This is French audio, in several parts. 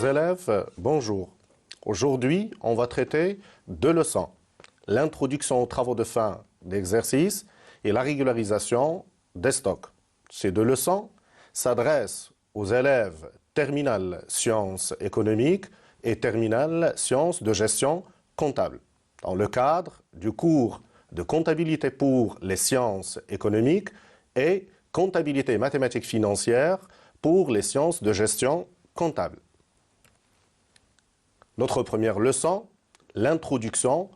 Chers élèves, bonjour. Aujourd'hui, on va traiter deux leçons. L'introduction aux travaux de fin d'exercice et la régularisation des stocks. Ces deux leçons s'adressent aux élèves terminale sciences économiques et terminale sciences de gestion comptable. Dans le cadre du cours de comptabilité pour les sciences économiques et comptabilité mathématique financière pour les sciences de gestion comptable. Notre première leçon, l'introduction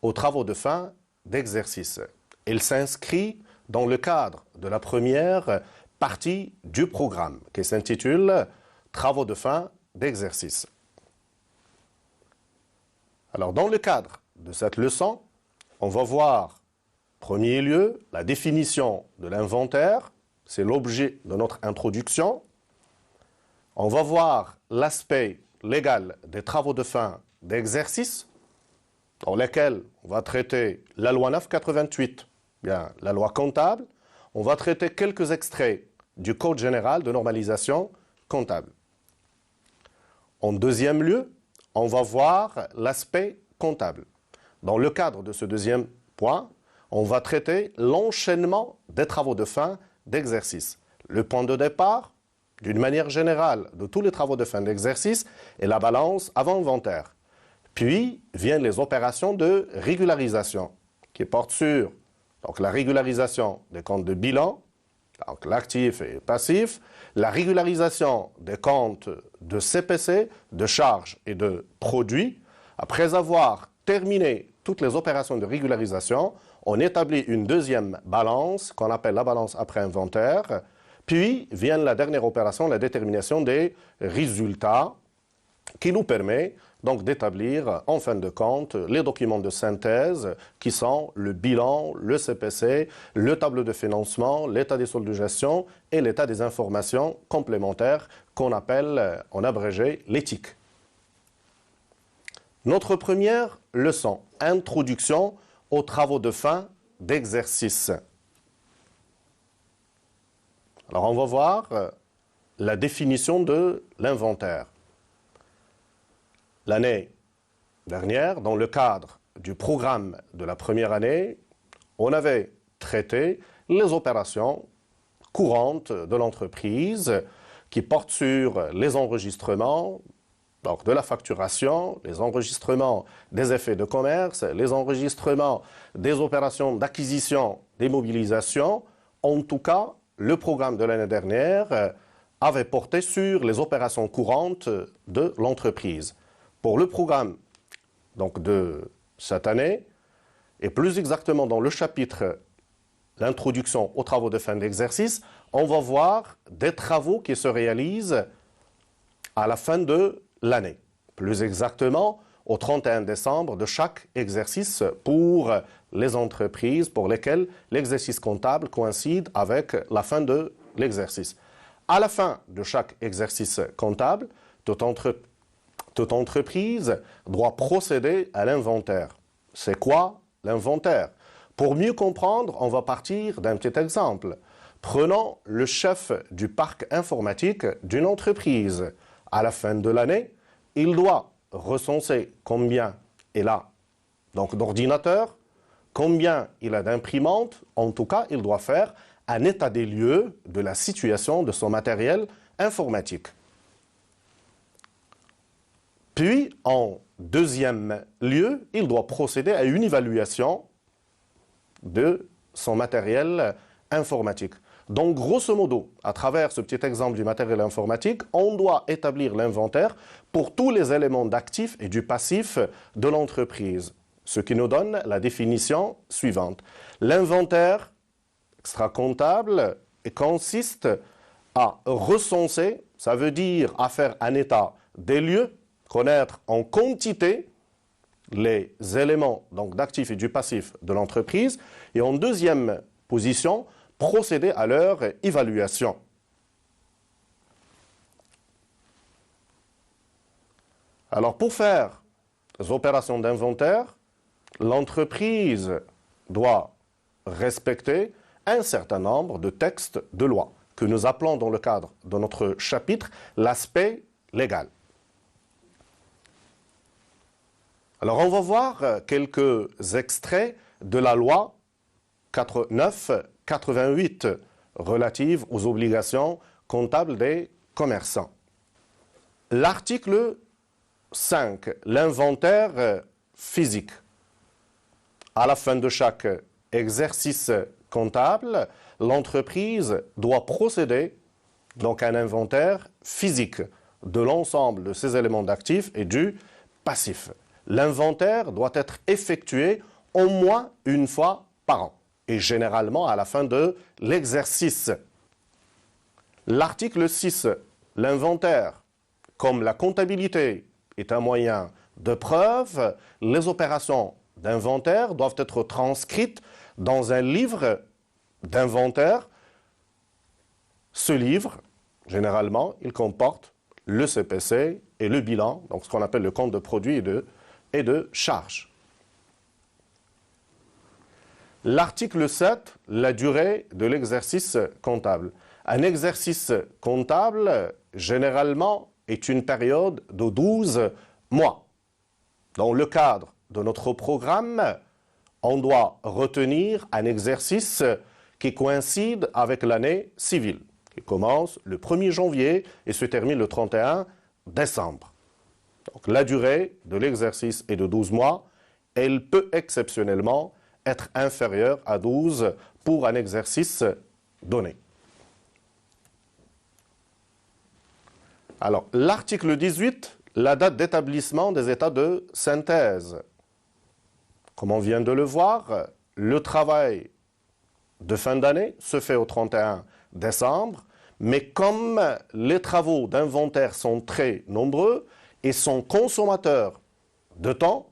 aux travaux de fin d'exercice. Elle s'inscrit dans le cadre de la première partie du programme qui s'intitule « Travaux de fin d'exercice ». Alors, dans le cadre de cette leçon, on va voir, en premier lieu, la définition de l'inventaire. C'est l'objet de notre introduction. On va voir l'aspect légal des travaux de fin d'exercice, dans lesquels on va traiter la loi 988, bien la loi comptable. On va traiter quelques extraits du Code général de normalisation comptable. En deuxième lieu, on va voir l'aspect comptable. Dans le cadre de ce deuxième point, on va traiter l'enchaînement des travaux de fin d'exercice. Le point de départ, d'une manière générale, de tous les travaux de fin d'exercice est la balance avant-inventaire. Puis viennent les opérations de régularisation qui portent sur la régularisation des comptes de bilan, donc l'actif et passif, la régularisation des comptes de CPC, de charges et de produits. Après avoir terminé toutes les opérations de régularisation, on établit une deuxième balance qu'on appelle la balance après inventaire. Puis vient la dernière opération, la détermination des résultats, qui nous permet donc d'établir en fin de compte les documents de synthèse qui sont le bilan, le CPC, le tableau de financement, l'état des soldes de gestion et l'état des informations complémentaires qu'on appelle en abrégé l'éthique. Notre première leçon, introduction aux travaux de fin d'exercice. Alors, on va voir la définition de l'inventaire. L'année dernière, dans le cadre du programme de la première année, on avait traité les opérations courantes de l'entreprise qui portent sur les enregistrements, donc de la facturation, les enregistrements des effets de commerce, les enregistrements des opérations d'acquisition, démobilisation. En tout cas, le programme de l'année dernière avait porté sur les opérations courantes de l'entreprise. Pour le programme donc, de cette année, et plus exactement dans le chapitre l'introduction aux travaux de fin d'exercice, on va voir des travaux qui se réalisent à la fin de l'année. Plus exactement, au 31 décembre de chaque exercice pour les entreprises pour lesquelles l'exercice comptable coïncide avec la fin de l'exercice. À la fin de chaque exercice comptable, toute entreprise doit procéder à l'inventaire. C'est quoi l'inventaire? Pour mieux comprendre, on va partir d'un petit exemple. Prenons le chef du parc informatique d'une entreprise. À la fin de l'année, il doit recenser combien il a d'ordinateurs, combien il a d'imprimantes. En tout cas, il doit faire un état des lieux de la situation de son matériel informatique. Puis, en deuxième lieu, il doit procéder à une évaluation de son matériel informatique. Donc, grosso modo, à travers ce petit exemple du matériel informatique, on doit établir l'inventaire pour tous les éléments d'actifs et du passif de l'entreprise. Ce qui nous donne la définition suivante. L'inventaire extra-comptable consiste à recenser, ça veut dire à faire un état des lieux, connaître en quantité les éléments d'actifs et du passif de l'entreprise. Et en deuxième position, procéder à leur évaluation. Alors, pour faire les opérations d'inventaire, l'entreprise doit respecter un certain nombre de textes de loi que nous appelons dans le cadre de notre chapitre l'aspect légal. Alors on va voir quelques extraits de la loi 8988 relative aux obligations comptables des commerçants. L'article 5, l'inventaire physique. À la fin de chaque exercice comptable, l'entreprise doit procéder donc à un inventaire physique de l'ensemble de ses éléments d'actifs et du passif. L'inventaire doit être effectué au moins une fois par an et généralement à la fin de l'exercice. L'article 6, l'inventaire, comme la comptabilité est un moyen de preuve, les opérations d'inventaire doivent être transcrites dans un livre d'inventaire. Ce livre, généralement, il comporte le CPC et le bilan, donc ce qu'on appelle le compte de produits et de charges. L'article 7, la durée de l'exercice comptable. Un exercice comptable, généralement, est une période de 12 mois. Dans le cadre de notre programme, on doit retenir un exercice qui coïncide avec l'année civile, qui commence le 1er janvier et se termine le 31 décembre. Donc, la durée de l'exercice est de 12 mois. Elle peut exceptionnellement être inférieure à 12 pour un exercice donné. Alors, l'article 18, la date d'établissement des états de synthèse. Comme on vient de le voir, le travail de fin d'année se fait au 31 décembre, mais comme les travaux d'inventaire sont très nombreux et sont consommateurs de temps,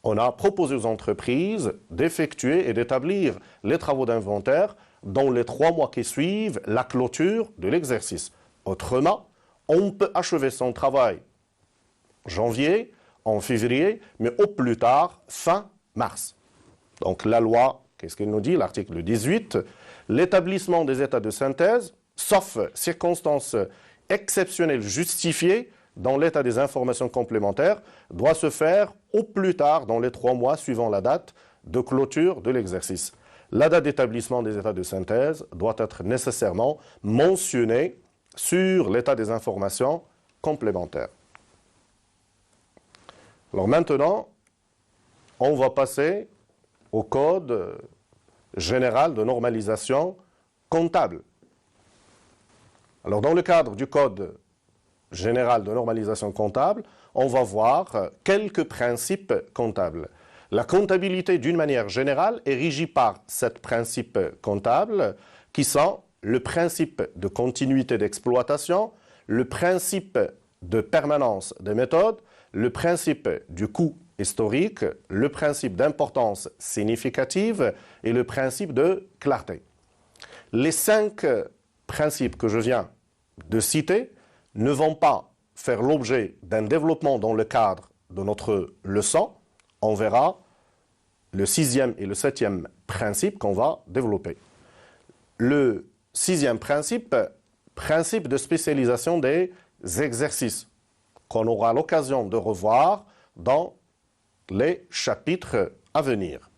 on a proposé aux entreprises d'effectuer et d'établir les travaux d'inventaire dans les 3 mois qui suivent la clôture de l'exercice. Autrement, on peut achever son travail en janvier, en février, mais au plus tard, fin mars. Donc la loi, qu'est-ce qu'elle nous dit? L'article 18, l'établissement des états de synthèse, sauf circonstances exceptionnelles justifiées dans l'état des informations complémentaires, doit se faire au plus tard dans les 3 mois suivant la date de clôture de l'exercice. La date d'établissement des états de synthèse doit être nécessairement mentionnée sur l'état des informations complémentaires. Alors maintenant, on va passer au code général de normalisation comptable. Alors dans le cadre du code général de normalisation comptable, on va voir quelques principes comptables. La comptabilité, d'une manière générale, est régie par 7 principes comptables qui sont le principe de continuité d'exploitation, le principe de permanence des méthodes, le principe du coût historique, le principe d'importance significative et le principe de clarté. Les 5 principes que je viens de citer ne vont pas faire l'objet d'un développement dans le cadre de notre leçon. On verra le 6e et le 7e principe qu'on va développer. Le 6e principe, principe de spécialisation des exercices, qu'on aura l'occasion de revoir dans les chapitres à venir.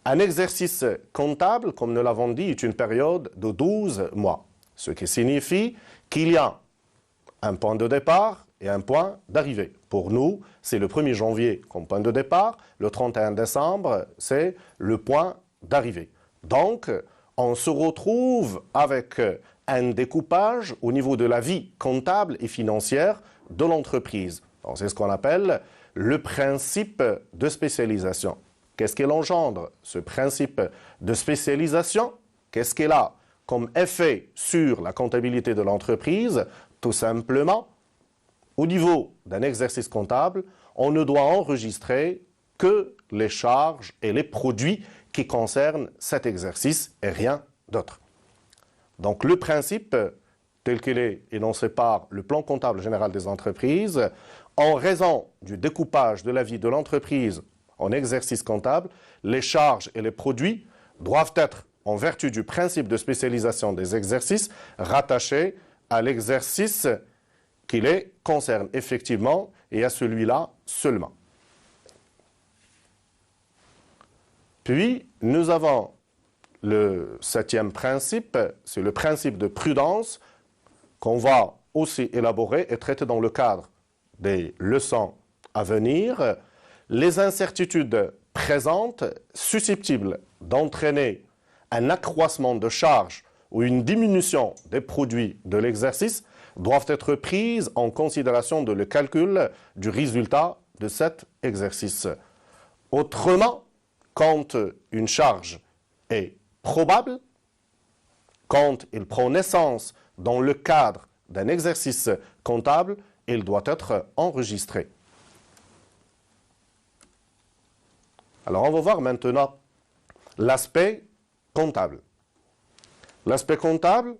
Un exercice comptable, comme nous l'avons dit, est une période de 12 mois, ce qui signifie qu'il y a un point de départ et un point d'arrivée. Pour nous, c'est le 1er janvier comme point de départ, le 31 décembre, c'est le point d'arrivée. Donc, on se retrouve avec un découpage au niveau de la vie comptable et financière de l'entreprise. C'est ce qu'on appelle le principe de spécialisation. Qu'est-ce qu'il engendre, ce principe de spécialisation? Qu'est-ce qu'il a comme effet sur la comptabilité de l'entreprise? Tout simplement, au niveau d'un exercice comptable, on ne doit enregistrer que les charges et les produits qui concernent cet exercice et rien d'autre. Donc le principe, tel qu'il est énoncé par le plan comptable général des entreprises, en raison du découpage de la vie de l'entreprise en exercice comptable, les charges et les produits doivent être, en vertu du principe de spécialisation des exercices, rattachés à l'exercice qui les concerne effectivement et à celui-là seulement. Puis, nous avons le septième principe, c'est le principe de prudence qu'on va aussi élaborer et traiter dans le cadre des leçons à venir. Les incertitudes présentes susceptibles d'entraîner un accroissement de charge ou une diminution des produits de l'exercice doivent être prises en considération dans le calcul du résultat de cet exercice. Autrement, quand une charge est probable, quand il prend naissance dans le cadre d'un exercice comptable, il doit être enregistré. Alors, on va voir maintenant l'aspect comptable. L'aspect comptable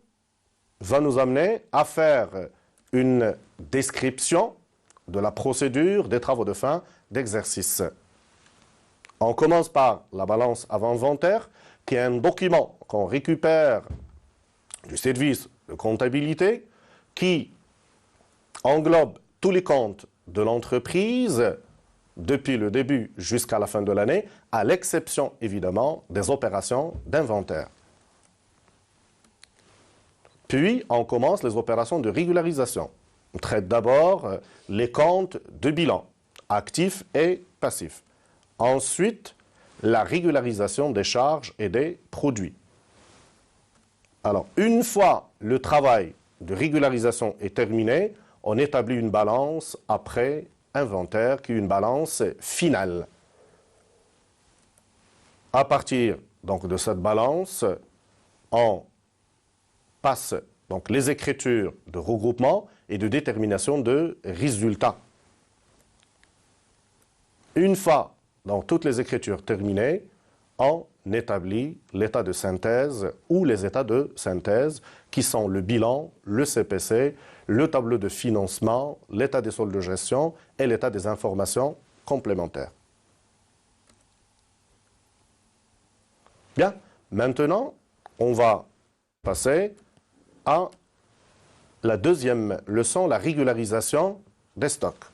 va nous amener à faire une description de la procédure des travaux de fin d'exercice. On commence par la balance avant-inventaire, qui est un document qu'on récupère du service de comptabilité qui englobe tous les comptes de l'entreprise depuis le début jusqu'à la fin de l'année, à l'exception évidemment des opérations d'inventaire. Puis, on commence les opérations de régularisation. On traite d'abord les comptes de bilan, actifs et passifs. Ensuite, la régularisation des charges et des produits. Alors, une fois le travail de régularisation est terminé, on établit une balance après inventaire qui est une balance finale. À partir donc de cette balance, on passe donc les écritures de regroupement et de détermination de résultats. Une fois donc toutes les écritures terminées, on établit l'état de synthèse ou les états de synthèse qui sont le bilan, le CPC, le tableau de financement, l'état des soldes de gestion et l'état des informations complémentaires. Bien, maintenant, on va passer à la deuxième leçon, la régularisation des stocks.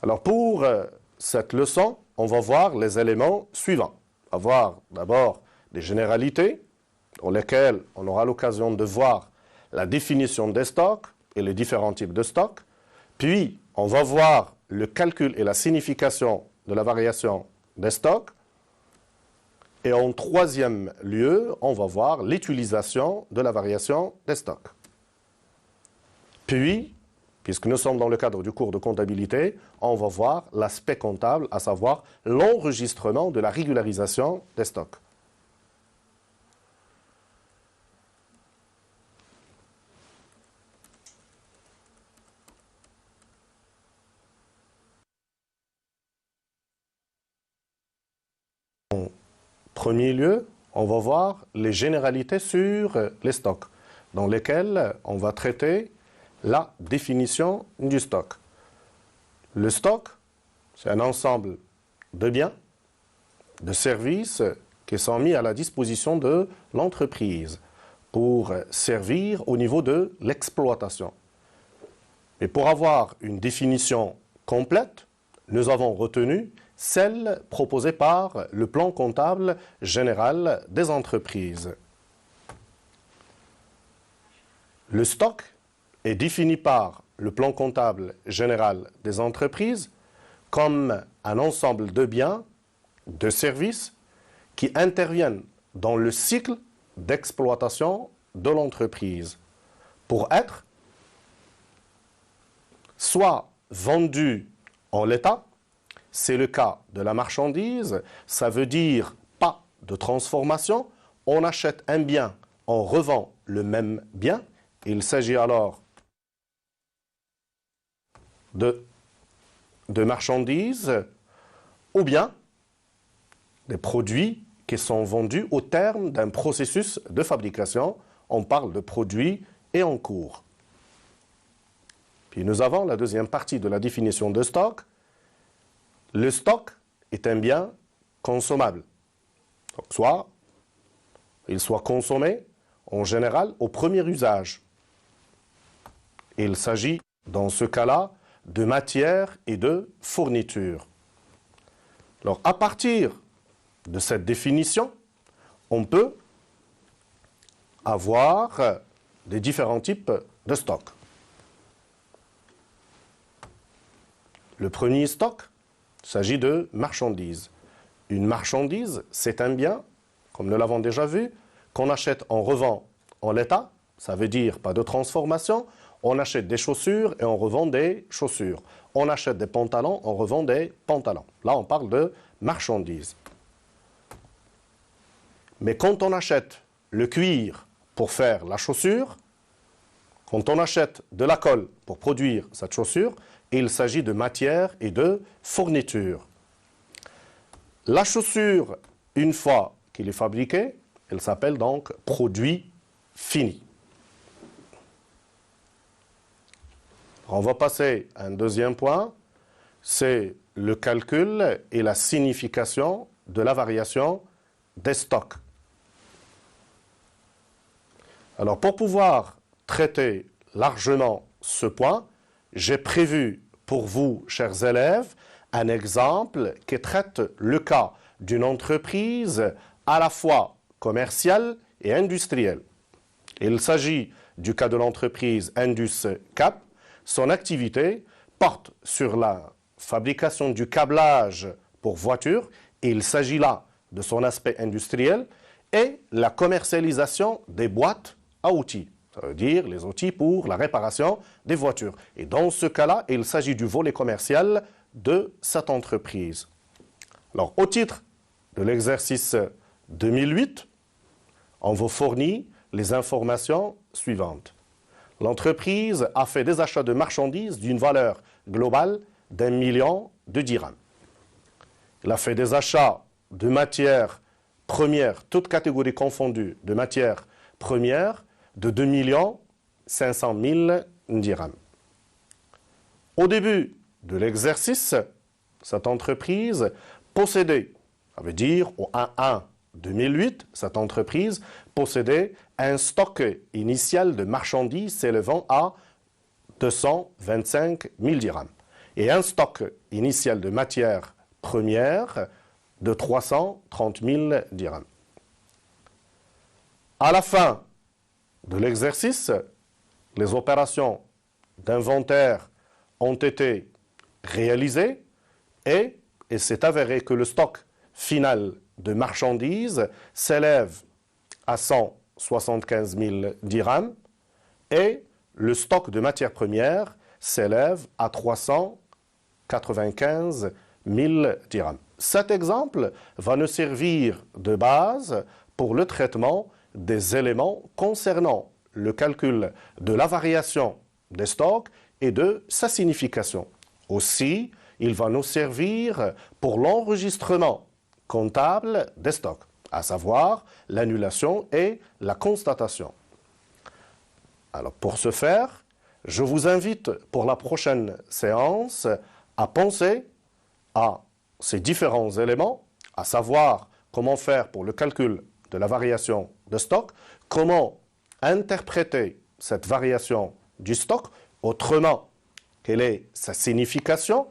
Alors pour cette leçon, on va voir les éléments suivants. On va voir d'abord des généralités dans lesquelles on aura l'occasion de voir la définition des stocks et les différents types de stocks. Puis, on va voir le calcul et la signification de la variation des stocks. Et en troisième lieu, on va voir l'utilisation de la variation des stocks. Puis, puisque nous sommes dans le cadre du cours de comptabilité, on va voir l'aspect comptable, à savoir l'enregistrement de la régularisation des stocks. En premier lieu, on va voir les généralités sur les stocks, dans lesquelles on va traiter la définition du stock. Le stock, c'est un ensemble de biens, de services qui sont mis à la disposition de l'entreprise pour servir au niveau de l'exploitation. Et pour avoir une définition complète, nous avons retenu celle proposée par le plan comptable général des entreprises. Le stock est défini par le plan comptable général des entreprises comme un ensemble de biens, de services qui interviennent dans le cycle d'exploitation de l'entreprise pour être soit vendus en l'état, c'est le cas de la marchandise, ça veut dire pas de transformation, on achète un bien, on revend le même bien, il s'agit alors de marchandises ou bien des produits qui sont vendus au terme d'un processus de fabrication. On parle de produits et en cours. Puis nous avons la deuxième partie de la définition de stock. Le stock est un bien consommable. Donc soit il soit consommé en général au premier usage. Il s'agit dans ce cas-là de matière et de fourniture. Alors, à partir de cette définition, on peut avoir des différents types de stocks. Le premier stock, il s'agit de marchandises. Une marchandise, c'est un bien, comme nous l'avons déjà vu, qu'on achète, on revend en l'état, ça veut dire pas de transformation. On achète des chaussures et on revend des chaussures. On achète des pantalons, on revend des pantalons. Là, on parle de marchandises. Mais quand on achète le cuir pour faire la chaussure, quand on achète de la colle pour produire cette chaussure, il s'agit de matière et de fourniture. La chaussure, une fois qu'il est fabriqué, elle s'appelle donc produit fini. On va passer à un deuxième point, c'est le calcul et la signification de la variation des stocks. Alors, pour pouvoir traiter largement ce point, j'ai prévu pour vous, chers élèves, un exemple qui traite le cas d'une entreprise à la fois commerciale et industrielle. Il s'agit du cas de l'entreprise Indus Cap. Son activité porte sur la fabrication du câblage pour voitures, et il s'agit là de son aspect industriel, et la commercialisation des boîtes à outils, ça veut dire les outils pour la réparation des voitures. Et dans ce cas-là, il s'agit du volet commercial de cette entreprise. Alors, au titre de l'exercice 2008, on vous fournit les informations suivantes. L'entreprise a fait des achats de marchandises d'une valeur globale d'1 million de dirhams. Elle a fait des achats de matières premières, toutes catégories confondues, de matières premières, de 2 500 000 dirhams. Au début de l'exercice, cette entreprise possédait, ça veut dire au 1-1 2008, cette entreprise possédait un stock initial de marchandises s'élevant à 225 000 dirhams et un stock initial de matières premières de 330 000 dirhams. À la fin de l'exercice, les opérations d'inventaire ont été réalisées et il s'est avéré que le stock final de marchandises s'élève à 175 000 dirhams et le stock de matières premières s'élève à 395 000 dirhams. Cet exemple va nous servir de base pour le traitement des éléments concernant le calcul de la variation des stocks et de sa signification. Aussi, il va nous servir pour l'enregistrement comptable des stocks, à savoir l'annulation et la constatation. Alors pour ce faire, je vous invite pour la prochaine séance à penser à ces différents éléments, à savoir comment faire pour le calcul de la variation de stock, comment interpréter cette variation du stock, autrement, quelle est sa signification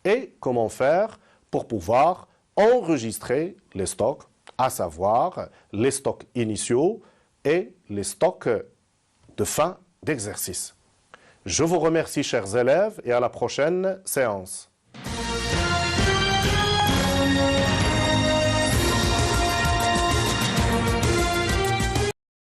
et comment faire pour pouvoir enregistrer les stocks, à savoir les stocks initiaux et les stocks de fin d'exercice. Je vous remercie, chers élèves, et à la prochaine séance.